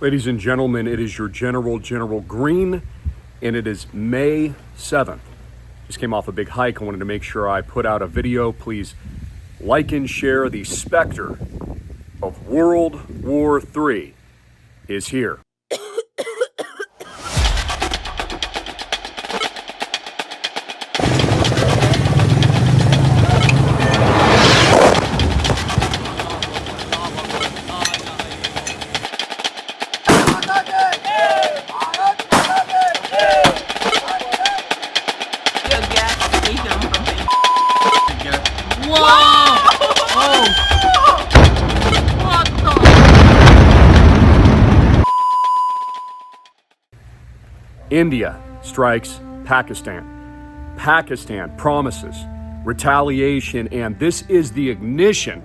Ladies and gentlemen, it is your General Greene, and it is May 7th. Just came off a big hike. I wanted to make sure I put out a video. Please like and share. The Spectre of World War III is here. India strikes Pakistan. Pakistan promises retaliation, and this is the ignition,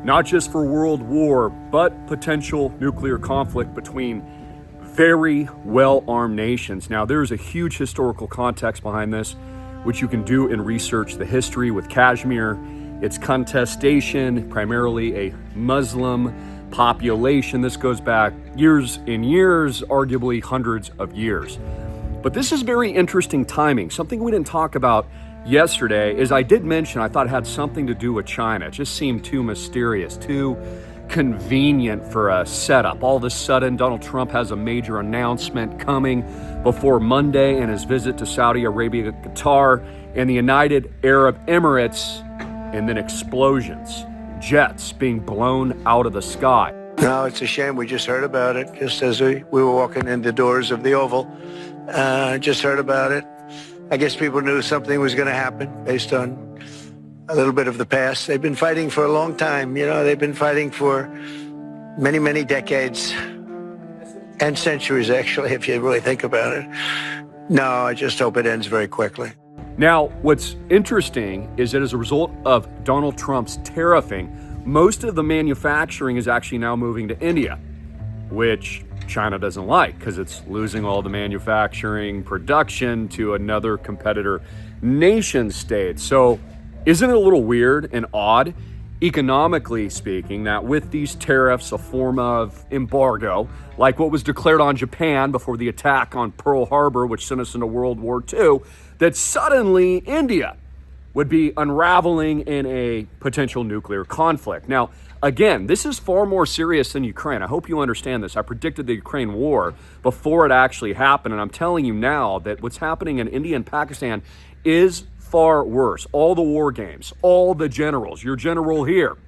not just for world war, but potential nuclear conflict between very well-armed nations. Now, there's a huge historical context behind this, which you can do and research the history with Kashmir, its contestation, primarily a Muslim population. This goes back years and years, arguably hundreds of years. But this is very interesting timing. Something we didn't talk about yesterday is I did mention I thought it had something to do with China. It just seemed too mysterious, too convenient for a setup. All of a sudden, Donald Trump has a major announcement coming before Monday and his visit to Saudi Arabia, Qatar, and the United Arab Emirates, and then explosions, jets being blown out of the sky. No, it's a shame. We just heard about it just as we were walking in the doors of the Oval. Just heard about it. I guess people knew something was going to happen based on a little bit of the past. They've been fighting for a long time. You know, they've been fighting for many, many decades and centuries, actually, if you really think about it. No, I just hope it ends very quickly. Now, what's interesting is that as a result of Donald Trump's tariffing, most of the manufacturing is actually now moving to India, which China doesn't like because it's losing all the manufacturing production to another competitor nation state. So isn't it a little weird and odd, economically speaking, that with these tariffs, a form of embargo, like what was declared on Japan before the attack on Pearl Harbor, which sent us into World War II, that suddenly India would be unraveling in a potential nuclear conflict. Now, again, this is far more serious than Ukraine. I hope you understand this. I predicted the Ukraine war before it actually happened, and I'm telling you now that what's happening in India and Pakistan is far worse. All the war games, all the generals, your general here,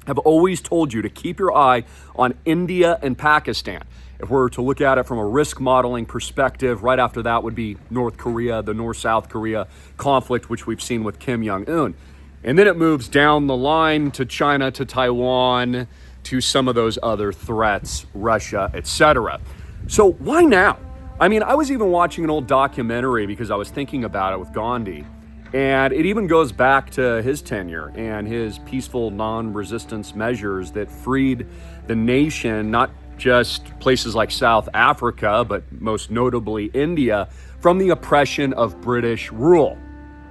have always told you to keep your eye on India and Pakistan. If we're to look at it from a risk modeling perspective, right after that would be North Korea, the North-South Korea conflict, which we've seen with Kim Jong-un. And then it moves down the line to China, to Taiwan, to some of those other threats, Russia, etc. So why now? I mean, I was even watching an old documentary because I was thinking about it with Gandhi. And it even goes back to his tenure and his peaceful non-resistance measures that freed the nation, not just places like South Africa, but most notably India, from the oppression of British rule.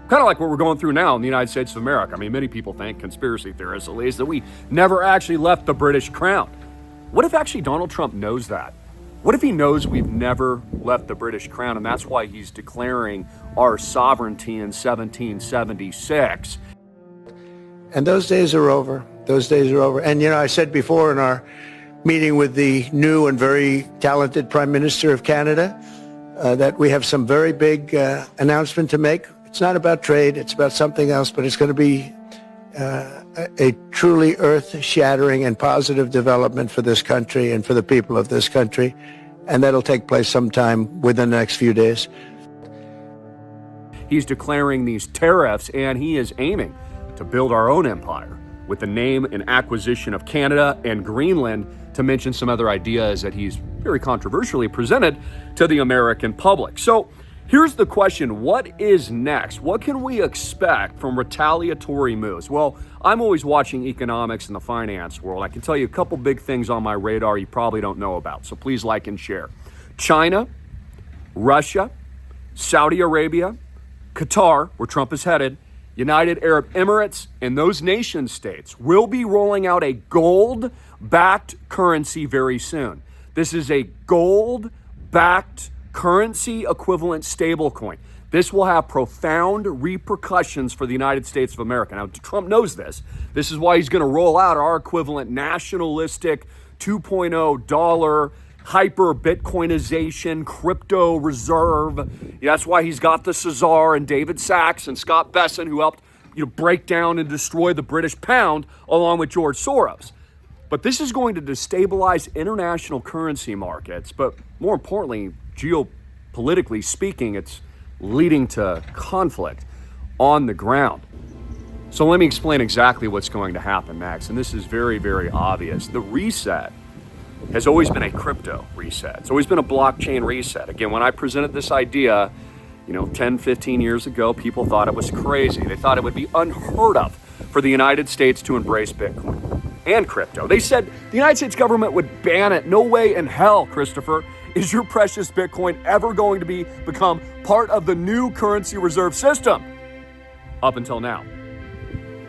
Kind of like what we're going through now in the United States of America. I mean, many people think, conspiracy theorists at least, that we never actually left the British crown. What if actually Donald Trump knows that? What if he knows we've never left the British crown, and that's why he's declaring our sovereignty in 1776? And those days are over. Those days are over. And, you know, I said before in our meeting with the new and very talented Prime Minister of Canada that we have some very big announcement to make. It's not about trade, it's about something else, but it's going to be a truly earth-shattering and positive development for this country and for the people of this country, and that'll take place sometime within the next few days. He's declaring these tariffs, and he is aiming to build our own empire with the name and acquisition of Canada and Greenland, to mention some other ideas that he's very controversially presented to the American public. So here's the question, what is next? What can we expect from retaliatory moves? Well, I'm always watching economics in the finance world. I can tell you a couple big things on my radar you probably don't know about, so please like and share. China, Russia, Saudi Arabia, Qatar, where Trump is headed, United Arab Emirates, and those nation states will be rolling out a gold-backed currency very soon. This is a gold-backed currency equivalent stablecoin. This will have profound repercussions for the United States of America. Now, Trump knows this. This is why he's going to roll out our equivalent nationalistic 2.0 dollar hyper Bitcoinization crypto reserve. That's why he's got the Cesar and David Sachs and Scott Besson, who helped break down and destroy the British pound along with George Soros. But this is going to destabilize international currency markets. But more importantly, geopolitically speaking, it's leading to conflict on the ground. So let me explain exactly what's going to happen next. And this is very, very obvious. The reset has always been a crypto reset. It's always been a blockchain reset. Again, when I presented this idea, 10, 15 years ago, people thought it was crazy. They thought it would be unheard of for the United States to embrace Bitcoin and crypto. They said the United States government would ban it. No way in hell, Christopher, is your precious Bitcoin ever going to become part of the new currency reserve system. Up until now.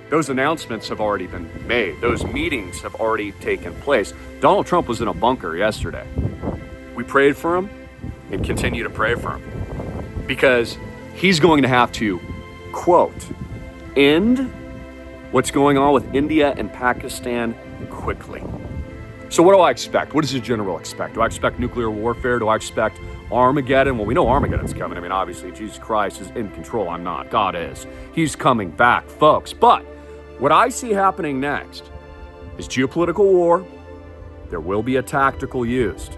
Those announcements have already been made. Those meetings have already taken place. Donald Trump was in a bunker yesterday. We prayed for him and continue to pray for him because he's going to have to, quote, end what's going on with India and Pakistan quickly. So what do I expect? What does the general expect? Do I expect nuclear warfare? Do I expect Armageddon? Well, we know Armageddon's coming. I mean, obviously, Jesus Christ is in control. I'm not. God is. He's coming back, folks. But what I see happening next is geopolitical war. There will be a tactical used.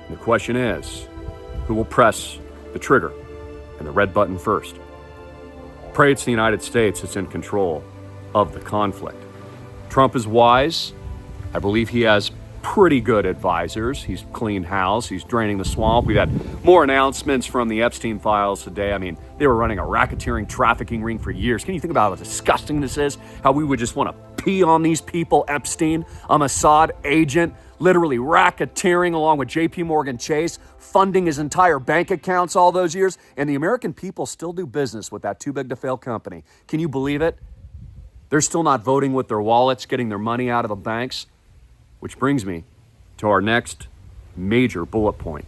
And the question is, who will press the trigger and the red button first? Pray it's the United States that's in control of the conflict. Trump is wise. I believe he has pretty good advisors. He's cleaned house. He's draining the swamp. We've had more announcements from the Epstein files today. I mean, they were running a racketeering trafficking ring for years. Can you think about how disgusting this is? How we would just want to pee on these people? Epstein, a Mossad agent, literally racketeering along with JP Morgan Chase, funding his entire bank accounts all those years. And the American people still do business with that too big to fail company. Can you believe it? They're still not voting with their wallets, getting their money out of the banks. Which brings me to our next major bullet point.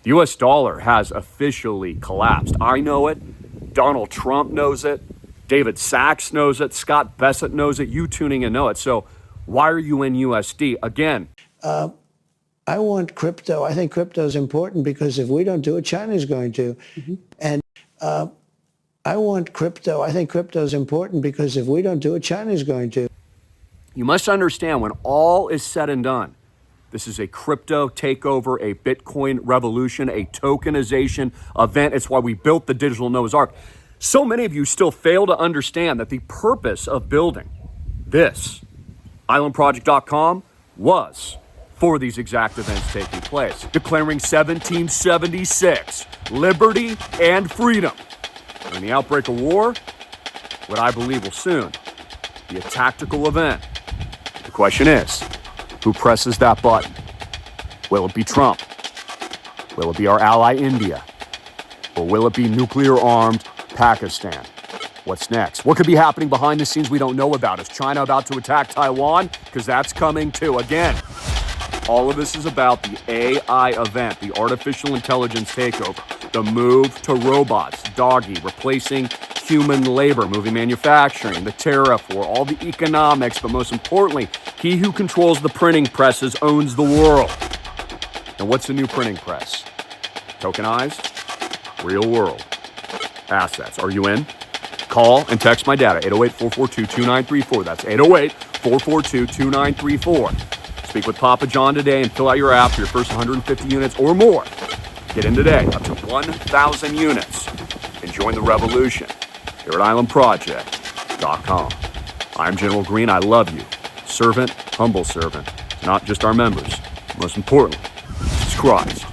The U.S. dollar has officially collapsed. I know it. Donald Trump knows it. David Sachs knows it. Scott Besson knows it. You tuning in know it. So why are you in USD? Again. I want crypto. I think crypto is important because if we don't do it, China's going to. Mm-hmm. And I want crypto. I think crypto is important because if we don't do it, China's going to. You must understand, when all is said and done, this is a crypto takeover, a Bitcoin revolution, a tokenization event. It's why we built the digital Noah's Ark. So many of you still fail to understand that the purpose of building this islandproject.com was for these exact events taking place, declaring 1776, liberty and freedom. In the outbreak of war, what I believe will soon be a tactical event. The question is, who presses that button? Will it be Trump? Will it be our ally India? Or will it be nuclear-armed Pakistan? What's next? What could be happening behind the scenes we don't know about? Is China about to attack Taiwan? Because that's coming too. Again, all of this is about the AI event, the artificial intelligence takeover, the move to robots, doggy, replacing human labor, moving manufacturing, the tariff war, all the economics, but most importantly, he who controls the printing presses owns the world. And what's the new printing press? Tokenized, real world assets. Are you in? Call and text my data, 808-442-2934. That's 808-442-2934. Speak with Papa John today and fill out your app for your first 150 units or more. Get in today, up to 1,000 units, and join the revolution here at islandproject.com. I'm General Greene. I love you. Servant, humble servant, not just our members. Most importantly, Jesus Christ,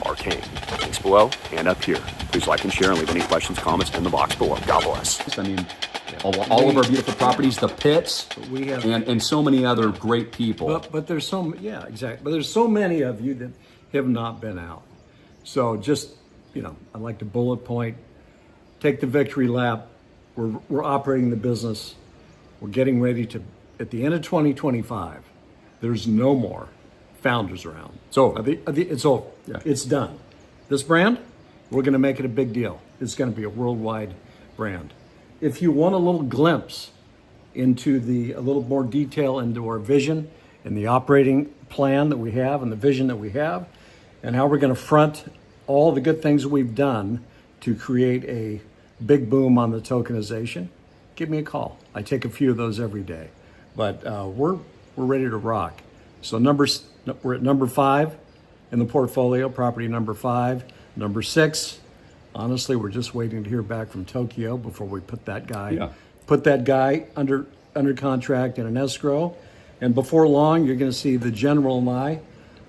our King. Links below and up here. Please like and share and leave any questions, comments in the box below. God bless. I mean, all of our beautiful properties, the pits, we have, and so many other great people. But there's exactly. But there's so many of you that have not been out. So just, I'd like to bullet point, take the victory lap. We're operating the business. We're getting ready to, at the end of 2025, there's no more founders around. It's over. It's over. Yeah. It's done. This brand, we're going to make it a big deal. It's going to be a worldwide brand. If you want a little glimpse into a little more detail into our vision and the operating plan that we have and the vision that we have and how we're going to front all the good things we've done to create a big boom on the tokenization, give me a call. I take a few of those every day. But we're ready to rock. So we're at number 5 in the portfolio, property number 5. Number 6, honestly, we're just waiting to hear back from Tokyo before we put that guy under contract in an escrow. And before long, you're going to see the general and I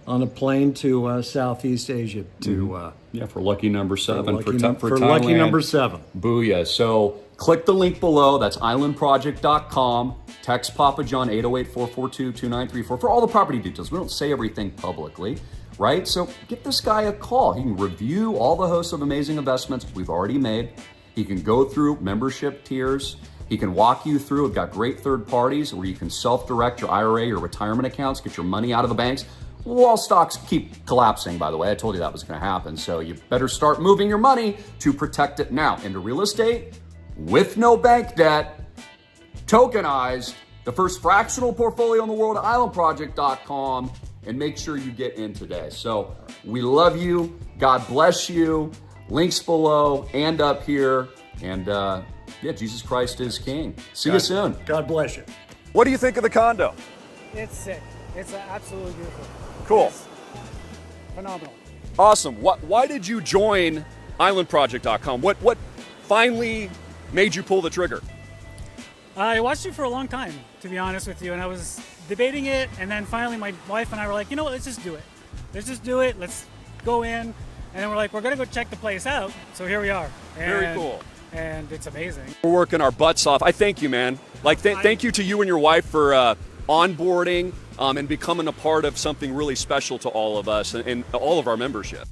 on a plane to Southeast Asia to for lucky number 7 for Thailand. lucky number 7. Booyah. So click the link below. That's islandproject.com. Text Papa John 808-442-2934 for all the property details. We don't say everything publicly, right? So give this guy a call. He can review all the hosts of amazing investments we've already made. He can go through membership tiers. He can walk you through. We've got great third parties where you can self-direct your IRA, your retirement accounts, get your money out of the banks. While stocks keep collapsing, by the way. I told you that was going to happen. So you better start moving your money to protect it now into real estate with no bank debt, tokenized, the first fractional portfolio in the world at islandproject.com, and make sure you get in today. So we love you. God bless you. Links below and up here. And Jesus Christ is King. See you soon. God bless you. What do you think of the condo? It's sick. It's absolutely beautiful. Cool. It's phenomenal. Awesome. Why did you join islandproject.com? What finally made you pull the trigger? I watched it for a long time, to be honest with you, and I was debating it, and then finally my wife and I were like, you know what, let's just do it. Let's go in, and then we're like, we're going to go check the place out. So here we are. Very cool. And it's amazing. We're working our butts off. I thank you, man. Thank you to you and your wife for onboarding and becoming a part of something really special to all of us and all of our membership.